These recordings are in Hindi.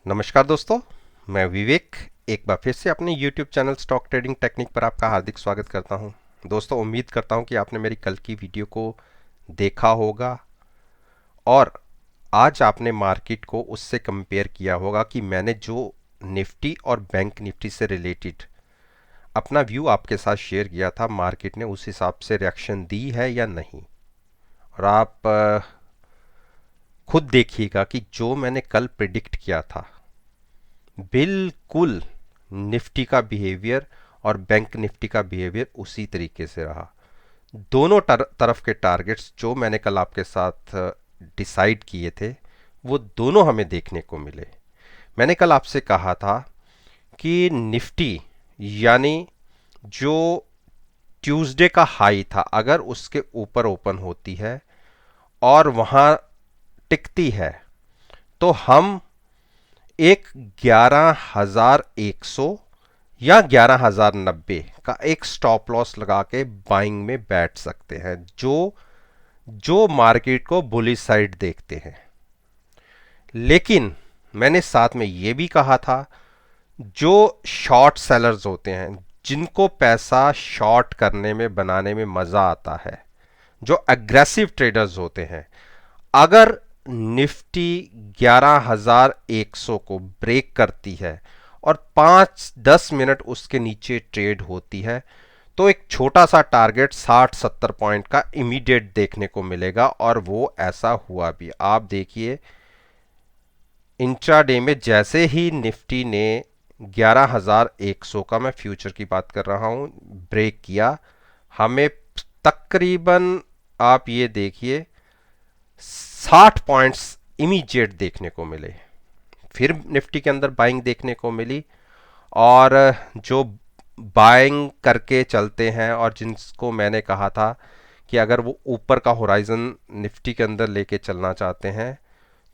नमस्कार दोस्तों, मैं विवेक एक बार फिर से अपने YouTube channel stock trading technique पर आपका हार्दिक स्वागत करता हूं। दोस्तों, उम्मीद करता हूं कि आपने मेरी कल की वीडियो को देखा होगा और आज आपने मार्केट को उससे कंपेयर किया होगा कि मैंने जो निफ्टी और बैंक निफ्टी से रिलेटेड अपना व्यू आपके साथ शेयर किया था, मार्केट ने उस हिसाब से रिएक्शन दी है या नहीं। और आप खुद देखिएगा कि जो मैंने कल प्रिडिक्ट किया था, बिल्कुल निफ्टी का बिहेवियर और बैंक निफ्टी का बिहेवियर उसी तरीके से रहा। दोनों तरफ के टारगेट्स जो मैंने कल आपके साथ डिसाइड किए थे, वो दोनों हमें देखने को मिले। मैंने कल आपसे कहा था कि निफ्टी यानी जो ट्यूसडे का हाई था, अगर उसके ऊपर ओपन होती है और वहां टिकती है तो हम एक 11,100 या 11,090 का एक स्टॉप लॉस लगा के बाइंग में बैठ सकते हैं, जो जो मार्केट को बुलिश साइड देखते हैं। लेकिन मैंने साथ में ये भी कहा था, जो शॉर्ट सेलर्स होते हैं, जिनको पैसा शॉर्ट करने में बनाने में मजा आता है, जो एग्रेसिव ट्रेडर्स होते हैं, अगर निफ्टी 11,100 को ब्रेक करती है और 5-10 मिनट उसके नीचे ट्रेड होती है तो एक छोटा सा टारगेट 60-70 पॉइंट का इमीडिएट देखने को मिलेगा। और वो ऐसा हुआ भी। आप देखिए, इंट्राडे में जैसे ही निफ्टी ने 11,100 का, मैं फ्यूचर की बात कर रहा हूं, ब्रेक किया, हमें तकरीबन, आप ये देखिए, 60 पॉइंट्स इमीडिएट देखने को मिले। फिर निफ्टी के अंदर बाइंग देखने को मिली। और जो बाइंग करके चलते हैं और जिनको मैंने कहा था कि अगर वो ऊपर का होराइजन निफ्टी के अंदर लेके चलना चाहते हैं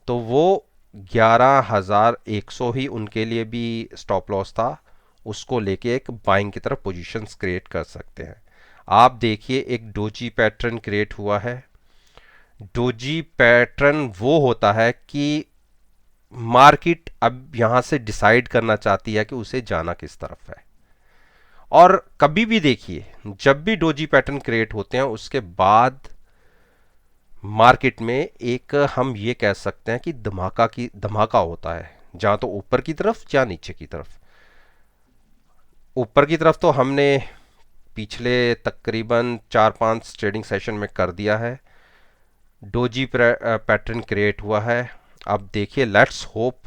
तो वो 11,100 ही उनके लिए भी स्टॉप लॉस था, उसको लेके एक बाइंग की तरफ पोजीशंस क्रिएट कर सकते हैं। आप देखिए, एक डोजी पैटर्न क्रिएट हुआ है। डोजी पैटर्न वो होता है कि मार्केट अब यहां से डिसाइड करना चाहती है कि उसे जाना किस तरफ है। और कभी भी देखिए, जब भी डोजी पैटर्न क्रिएट होते हैं उसके बाद मार्केट में एक, हम ये कह सकते हैं कि धमाका होता है, जहां तो ऊपर की तरफ या नीचे की तरफ। ऊपर की तरफ तो हमने पिछले तकरीबन 4-5 ट्रेडिंग सेशन में कर दिया है। डोजी पैटर्न क्रिएट हुआ है। अब देखिए, लेट्स होप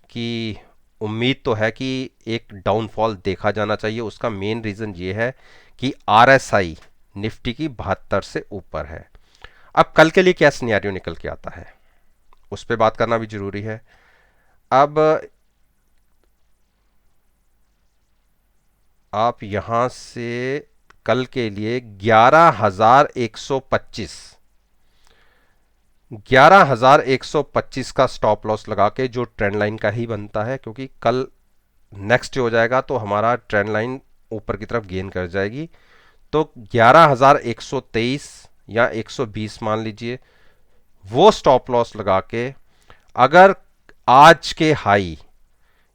कि, उम्मीद तो है कि एक डाउनफॉल देखा जाना चाहिए। उसका मेन रीज़न ये है कि आरएसआई निफ्टी की 72 से ऊपर है। अब कल के लिए क्या सिनेरियो निकल के आता है, उस पर बात करना भी जरूरी है। अब आप यहां से कल के लिए 11,125 का स्टॉप लॉस लगा के, जो ट्रेंड लाइन का ही बनता है, क्योंकि कल नेक्स्ट हो जाएगा तो हमारा ट्रेंड लाइन ऊपर की तरफ गेन कर जाएगी। तो 11,123 या 120 मान लीजिए, वो स्टॉप लॉस लगा के, अगर आज के हाई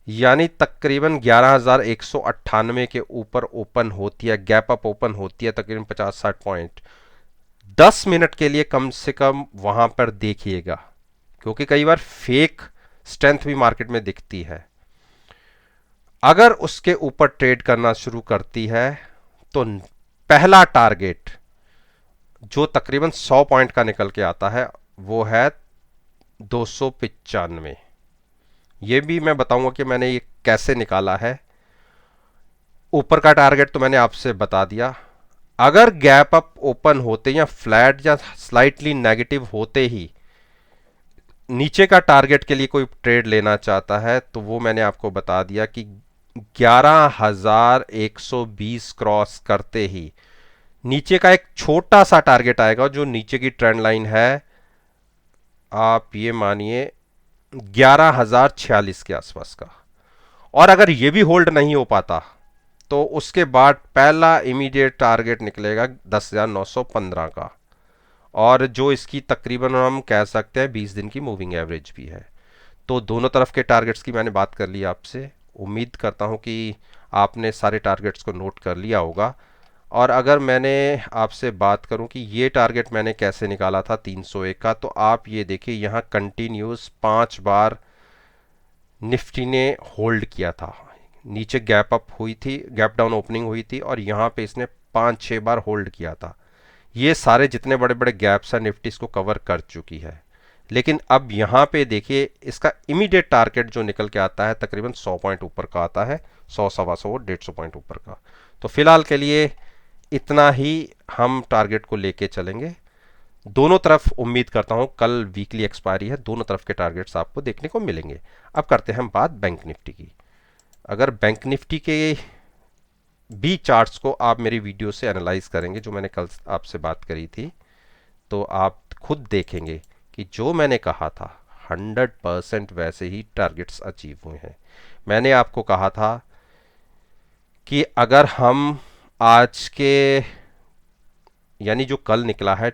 यानी तकरीबन 11,198 के ऊपर ओपन होती है, गैप अप ओपन होती है तकरीबन 50-60 पॉइंट, 10 मिनट के लिए कम से कम वहां पर देखिएगा, क्योंकि कई बार फेक स्ट्रेंथ भी मार्केट में दिखती है। अगर उसके ऊपर ट्रेड करना शुरू करती है तो पहला टारगेट जो तकरीबन 100 पॉइंट का निकल के आता है वो है 295। ये भी मैं बताऊंगा कि मैंने ये कैसे निकाला है। ऊपर का टारगेट तो मैंने आपसे बता दिया। अगर गैप अप ओपन होते या फ्लैट या स्लाइटली नेगेटिव होते ही नीचे का टारगेट के लिए कोई ट्रेड लेना चाहता है तो वो मैंने आपको बता दिया कि 11,120 क्रॉस करते ही नीचे का एक छोटा सा टारगेट आएगा, जो नीचे की ट्रेंड लाइन है, आप ये मानिए 11,046 के आसपास का। और अगर ये भी होल्ड नहीं हो पाता तो उसके बाद पहला इमीडिएट टारगेट निकलेगा 10,915 का, और जो इसकी तकरीबन हम कह सकते हैं 20 दिन की मूविंग एवरेज भी है। तो दोनों तरफ के टारगेट्स की मैंने बात कर ली आपसे। उम्मीद करता हूँ कि आपने सारे टारगेट्स को नोट कर लिया होगा। और अगर मैंने आपसे बात करूं कि ये टारगेट मैंने कैसे निकाला था 301 का, तो आप ये देखिए यहाँ कंटिन्यूस 5 बार निफ्टी ने होल्ड किया था। नीचे गैप अप हुई थी, गैप डाउन ओपनिंग हुई थी और यहाँ पे इसने 5-6 बार होल्ड किया था। ये सारे जितने बड़े बड़े गैप्स हैं निफ्टी इसको कवर कर चुकी है। लेकिन अब यहाँ पे देखिए इसका इमीडिएट टारगेट जो निकल के आता है तकरीबन 100 पॉइंट ऊपर का आता है, 100 सवा 100 150 पॉइंट ऊपर का। तो फिलहाल के लिए इतना ही हम टारगेट को लेके चलेंगे। दोनों तरफ उम्मीद करता हूं, कल वीकली एक्सपायरी है, दोनों तरफ के टारगेट्स आपको देखने को मिलेंगे। अब करते हैं हम बात बैंक निफ्टी की। अगर बैंक निफ्टी के भी चार्ट्स को आप मेरी वीडियो से एनालाइज करेंगे जो मैंने कल आपसे बात करी थी, तो आप खुद देखेंगे कि जो मैंने कहा था 100% वैसे ही टारगेट्स अचीव हुए हैं। मैंने आपको कहा था कि अगर हम आज के यानी जो कल निकला है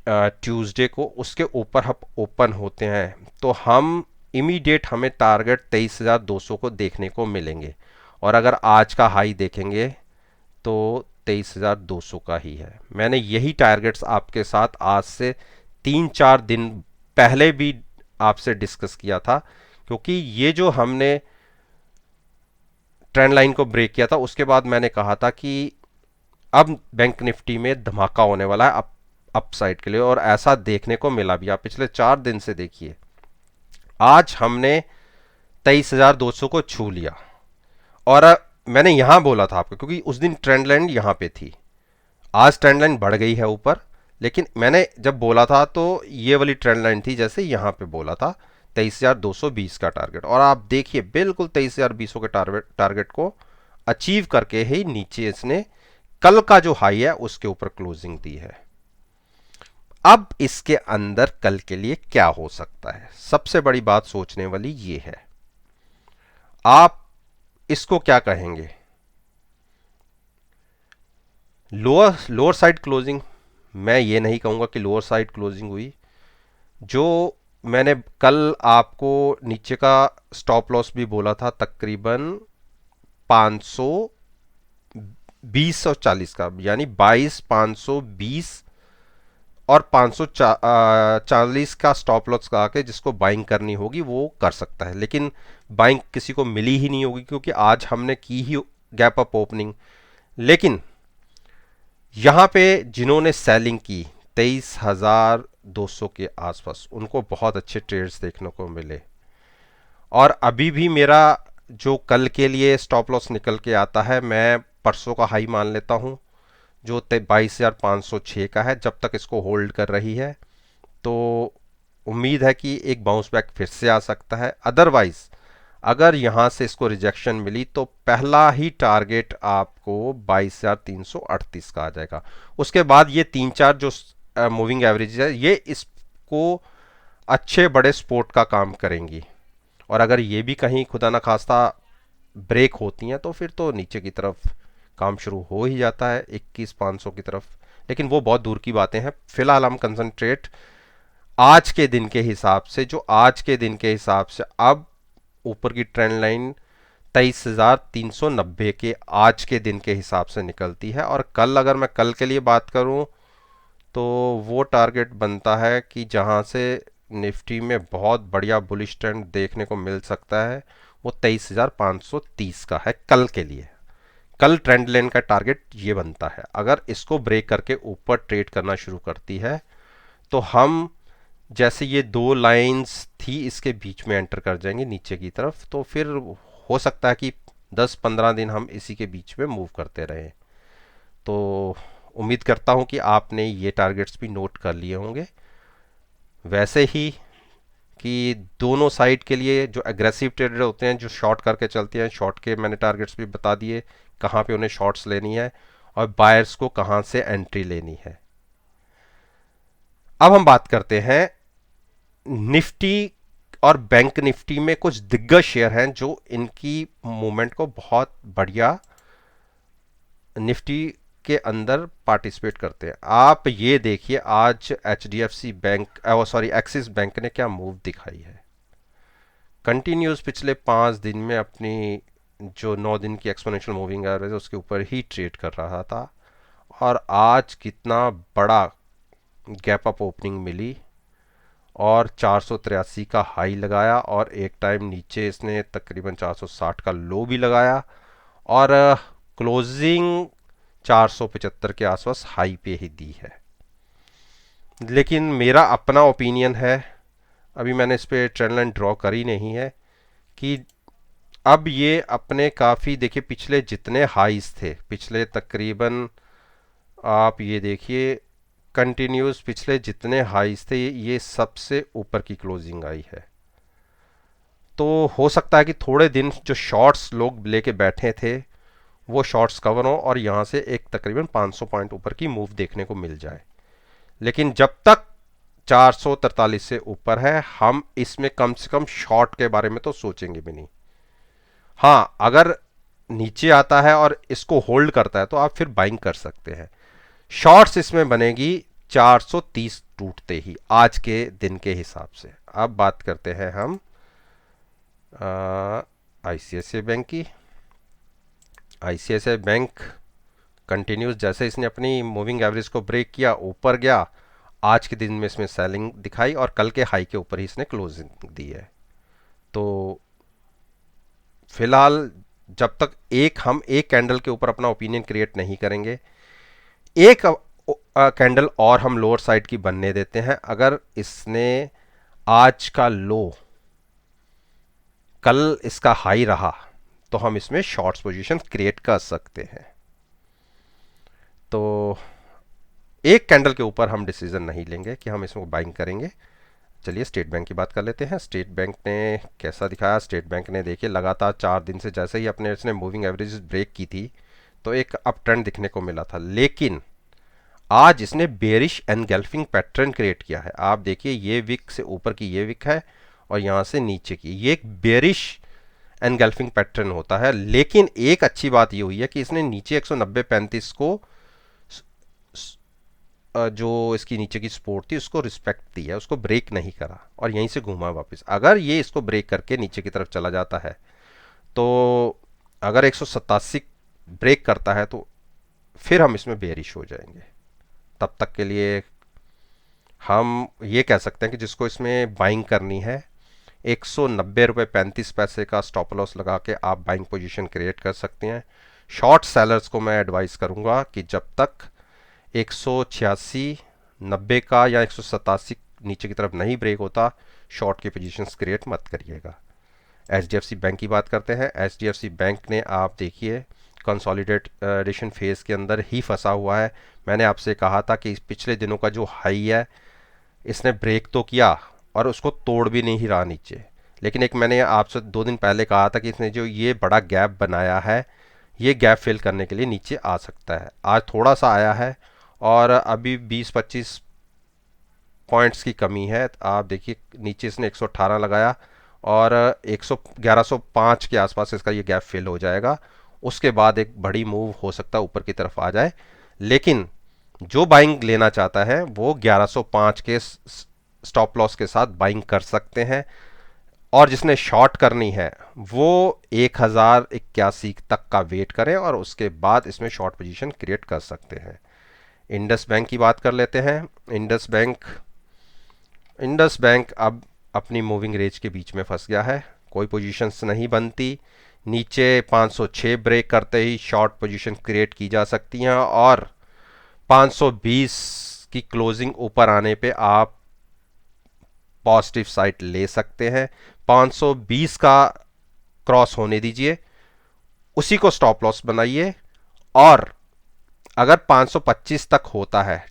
ट्यूसडे को, उसके ऊपर हम ओपन होते हैं तो हम इमीडिएट हमें टारगेट 23,200 को देखने को मिलेंगे। और अगर आज का हाई देखेंगे तो 23,200 का ही है। मैंने यही टारगेट्स आपके साथ आज से 3-4 दिन पहले भी आपसे डिस्कस किया था, क्योंकि ये जो हमने ट्रेंड लाइन को ब्रेक किया था उसके बाद मैंने कहा था कि अब बैंक निफ्टी में धमाका होने वाला है अप साइड के लिए, और ऐसा देखने को मिला भी। आप पिछले 4 दिन से देखिए, आज हमने 23,200 को छू लिया। और मैंने यहां बोला था आपको, क्योंकि उस दिन ट्रेंड लाइन यहां पे थी, आज ट्रेंड लाइन बढ़ गई है ऊपर, लेकिन मैंने जब बोला था तो ये वाली ट्रेंड लाइन थी जैसे यहां पे बोला था 23,220 का टारगेट। और आप देखिए बिल्कुल 23,200 के टारगेट को अचीव करके ही नीचे इसने कल का जो हाई है उसके ऊपर क्लोजिंग दी है। अब इसके अंदर कल के लिए क्या हो सकता है, सबसे बड़ी बात सोचने वाली ये है। आप इसको क्या कहेंगे, लोअर साइड क्लोजिंग? मैं ये नहीं कहूंगा कि लोअर साइड क्लोजिंग हुई। जो मैंने कल आपको नीचे का स्टॉप लॉस भी बोला था तकरीबन 520 और 40 का, यानी 520 और 540 का स्टॉप लॉस लगा के जिसको बाइंग करनी होगी वो कर सकता है। लेकिन बाइंग किसी को मिली ही नहीं होगी, क्योंकि आज हमने की ही गैप अप ओपनिंग। लेकिन यहाँ पे जिन्होंने सेलिंग की 23,200 के आसपास, उनको बहुत अच्छे ट्रेड्स देखने को मिले। और अभी भी मेरा जो कल के लिए स्टॉप लॉस निकल के आता है, मैं परसों का हाई मान लेता हूँ जो 22,506 का है। जब तक इसको होल्ड कर रही है तो उम्मीद है कि एक बाउंस बैक फिर से आ सकता है। अदरवाइज अगर यहाँ से इसको रिजेक्शन मिली तो पहला ही टारगेट आपको 22,338 का आ जाएगा। उसके बाद ये 3-4 जो मूविंग एवरेज है ये इसको अच्छे बड़े सपोर्ट का काम करेंगी। और अगर ये भी कहीं खुदा ना खास्ता ब्रेक होती हैं तो फिर तो नीचे की तरफ काम शुरू हो ही जाता है 21,500 की तरफ। लेकिन वो बहुत दूर की बातें हैं। फिलहाल हम कंसंट्रेट आज के दिन के हिसाब से, जो आज के दिन के हिसाब से अब ऊपर की ट्रेंड लाइन 23,390 के आज के दिन के हिसाब से निकलती है। और कल अगर मैं कल के लिए बात करूं तो वो टारगेट बनता है कि जहां से निफ्टी में बहुत बढ़िया बुलिश ट्रेंड देखने को मिल सकता है वो 23,530 का है कल के लिए। कल ट्रेंड लाइन का टारगेट ये बनता है। अगर इसको ब्रेक करके ऊपर ट्रेड करना शुरू करती है तो हम जैसे ये दो लाइंस थी इसके बीच में एंटर कर जाएंगे नीचे की तरफ, तो फिर हो सकता है कि 10-15 दिन हम इसी के बीच में मूव करते रहें। तो उम्मीद करता हूं कि आपने ये टारगेट्स भी नोट कर लिए होंगे। वैसे ही कि दोनों साइड के लिए जो एग्रेसिव ट्रेडर होते हैं, जो शॉर्ट करके चलते हैं, शॉर्ट के मैंने टारगेट्स भी बता दिए कहाँ पे उन्हें शॉर्ट्स लेनी है और बायर्स को कहाँ से एंट्री लेनी है। अब हम बात करते हैं निफ्टी और बैंक निफ्टी में कुछ दिग्गज शेयर हैं जो इनकी मूवमेंट को बहुत बढ़िया निफ्टी के अंदर पार्टिसिपेट करते हैं। आप ये देखिए आज HDFC bank, sorry axis bank ने क्या मूव दिखाई है। कंटिन्यूस पिछले 5 दिन में अपनी जो 9 दिन की एक्सपोनेंशियल मूविंग एवरेज है उसके ऊपर ही ट्रेड कर रहा था, और आज कितना बड़ा गैप अप ओपनिंग मिली और 483 का हाई लगाया, और एक टाइम नीचे इसने तकरीबन 460 का लो भी लगाया, और क्लोजिंग 475 के आसपास हाई पे ही दी है। लेकिन मेरा अपना ओपिनियन है, अभी मैंने इस पे ट्रेंड लाइन ड्रॉ करी नहीं है, कि अब ये अपने काफ़ी, देखिए पिछले जितने हाइज थे, पिछले तकरीबन आप ये देखिए कंटिन्यूस पिछले जितने हाइज थे ये सबसे ऊपर की क्लोजिंग आई है। तो हो सकता है कि थोड़े दिन जो शॉर्ट्स लोग लेके बैठे थे वो शॉर्ट्स कवर हों और यहाँ से एक तकरीबन 500 पॉइंट ऊपर की मूव देखने को मिल जाए। लेकिन जब तक 443 से ऊपर है हम इसमें कम से कम शॉर्ट के बारे में तो सोचेंगे भी नहीं। हाँ, अगर नीचे आता है और इसको होल्ड करता है तो आप फिर बाइंग कर सकते हैं। शॉर्ट्स इसमें बनेगी 430 टूटते ही आज के दिन के हिसाब से। अब बात करते हैं हम आईसीआईसीआई बैंक की। आईसीआईसीआई बैंक कंटिन्यूस, जैसे इसने अपनी मूविंग एवरेज को ब्रेक किया, ऊपर गया, आज के दिन में इसमें सेलिंग दिखाई और कल के हाई के ऊपर ही इसने क्लोजिंग दी है। तो फिलहाल जब तक हम एक कैंडल के ऊपर अपना ओपिनियन क्रिएट नहीं करेंगे, एक कैंडल और हम लोअर साइड की बनने देते हैं। अगर इसने आज का लो कल इसका हाई रहा तो हम इसमें शॉर्ट्स पोजीशन क्रिएट कर सकते हैं। तो एक कैंडल के ऊपर हम डिसीजन नहीं लेंगे कि हम इसमें बाइंग करेंगे। चलिए स्टेट बैंक की बात कर लेते हैं। स्टेट बैंक ने कैसा दिखाया? स्टेट बैंक ने देखिए लगातार 4 दिन से जैसे ही अपने इसने मूविंग एवरेज ब्रेक की थी तो एक अप ट्रेंड दिखने को मिला था, लेकिन आज इसने बेरिश एनगल्फिंग पैटर्न क्रिएट किया है। आप देखिए ये विक से ऊपर की ये विक है और यहाँ से नीचे की ये एक बेरिश एनगल्फिंग पैटर्न होता है। लेकिन एक अच्छी बात ये हुई है कि इसने नीचे 190.35 को जो इसकी नीचे की सपोर्ट थी उसको रिस्पेक्ट दी है, उसको ब्रेक नहीं करा और यहीं से घूमा वापस। अगर ये इसको ब्रेक करके नीचे की तरफ चला जाता है तो अगर 187 ब्रेक करता है तो फिर हम इसमें बेरिश हो जाएंगे। तब तक के लिए हम ये कह सकते हैं कि जिसको इसमें बाइंग करनी है 190 रुपये 35 पैसे का स्टॉप लॉस लगा के आप बाइंग पोजीशन क्रिएट कर सकते हैं। शॉर्ट सेलर्स को मैं एडवाइस करूंगा कि जब तक 186 90 का या 187 नीचे की तरफ नहीं ब्रेक होता शॉर्ट की पोजीशंस क्रिएट मत करिएगा। एचडीएफसी बैंक की बात करते हैं। एचडीएफसी बैंक ने आप देखिए कंसोलिडेशन फेज के अंदर ही फंसा हुआ है। मैंने आपसे कहा था कि पिछले दिनों का जो हाई है इसने ब्रेक तो किया और उसको तोड़ भी नहीं रहा नीचे, लेकिन एक मैंने आपसे 2 दिन पहले कहा था कि इसने जो ये बड़ा गैप बनाया है ये गैप फिल करने के लिए नीचे आ सकता है। आज थोड़ा सा आया है और अभी 20-25 पॉइंट्स की कमी है। आप देखिए नीचे इसने 118 लगाया और 1105 के आसपास इसका ये गैप फिल हो जाएगा। उसके बाद एक बड़ी मूव हो सकता है ऊपर की तरफ आ जाए, लेकिन जो बाइंग लेना चाहता है वो 1105 के स्टॉप लॉस के साथ बाइंग कर सकते हैं, और जिसने शॉर्ट करनी है वो 1081 तक का वेट करें और उसके बाद इसमें शॉर्ट पोजीशन क्रिएट कर सकते हैं। इंडस बैंक की बात कर लेते हैं। इंडस बैंक अब अपनी मूविंग रेंज के बीच में फंस गया है, कोई पोजीशंस नहीं बनती। नीचे 506 ब्रेक करते ही शॉर्ट पोजीशन क्रिएट की जा सकती हैं और 520 की क्लोजिंग ऊपर आने पे आप पॉजिटिव साइड ले सकते हैं। 520 का क्रॉस होने दीजिए, उसी को स्टॉप लॉस बनाइए, और अगर 525 तक होता है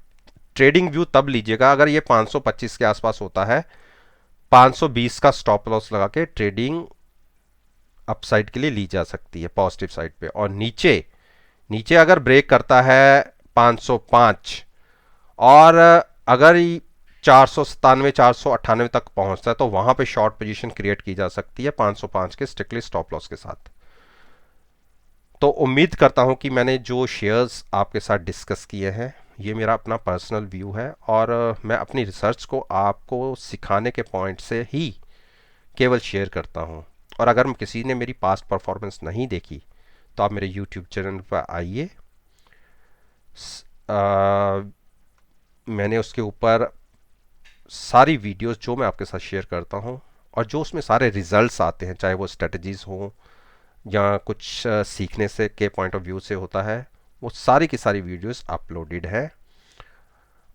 ट्रेडिंग व्यू तब लीजिएगा अगर ये 525 के आसपास होता है। 520 का स्टॉप लॉस लगा के ट्रेडिंग अपसाइड के लिए ली जा सकती है पॉजिटिव साइड पे। और नीचे नीचे अगर ब्रेक करता है 505 और अगर 497 498 तक पहुंचता है तो वहां पे शॉर्ट पोजीशन क्रिएट की जा सकती है 505 के स्ट्रिक्टली स्टॉप लॉस के साथ। तो उम्मीद करता हूं कि मैंने जो शेयर्स आपके साथ डिस्कस किए हैं ये मेरा अपना पर्सनल व्यू है और मैं अपनी रिसर्च को आपको सिखाने के पॉइंट से ही केवल शेयर करता हूँ। और अगर किसी ने मेरी पास्ट परफॉर्मेंस नहीं देखी तो आप मेरे यूट्यूब चैनल पर आइए, मैंने उसके ऊपर सारी वीडियोस जो मैं आपके साथ शेयर करता हूँ और जो उसमें सारे रिजल्ट्स आते हैं, चाहे वो स्ट्रेटजीज हों या कुछ सीखने से के पॉइंट ऑफ व्यू से होता है, वो सारी की सारी वीडियोस अपलोडेड है।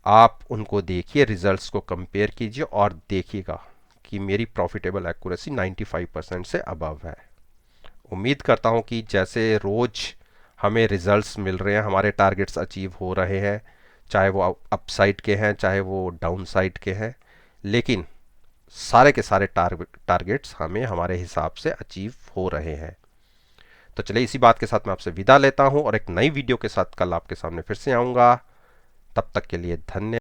आप उनको देखिए, रिजल्ट्स को कंपेयर कीजिए और देखिएगा कि मेरी प्रॉफिटेबल एक्यूरेसी 95% से अबव है। उम्मीद करता हूँ कि जैसे रोज हमें रिजल्ट्स मिल रहे हैं, हमारे टारगेट्स अचीव हो रहे हैं, चाहे वो अपसाइड के हैं चाहे वो डाउन साइड के हैं, लेकिन सारे के सारे टारगेट्स हमें हमारे हिसाब से अचीव हो रहे हैं। तो चलिए इसी बात के साथ मैं आपसे विदा लेता हूं और एक नई वीडियो के साथ कल आपके सामने फिर से आऊंगा। तब तक के लिए धन्यवाद।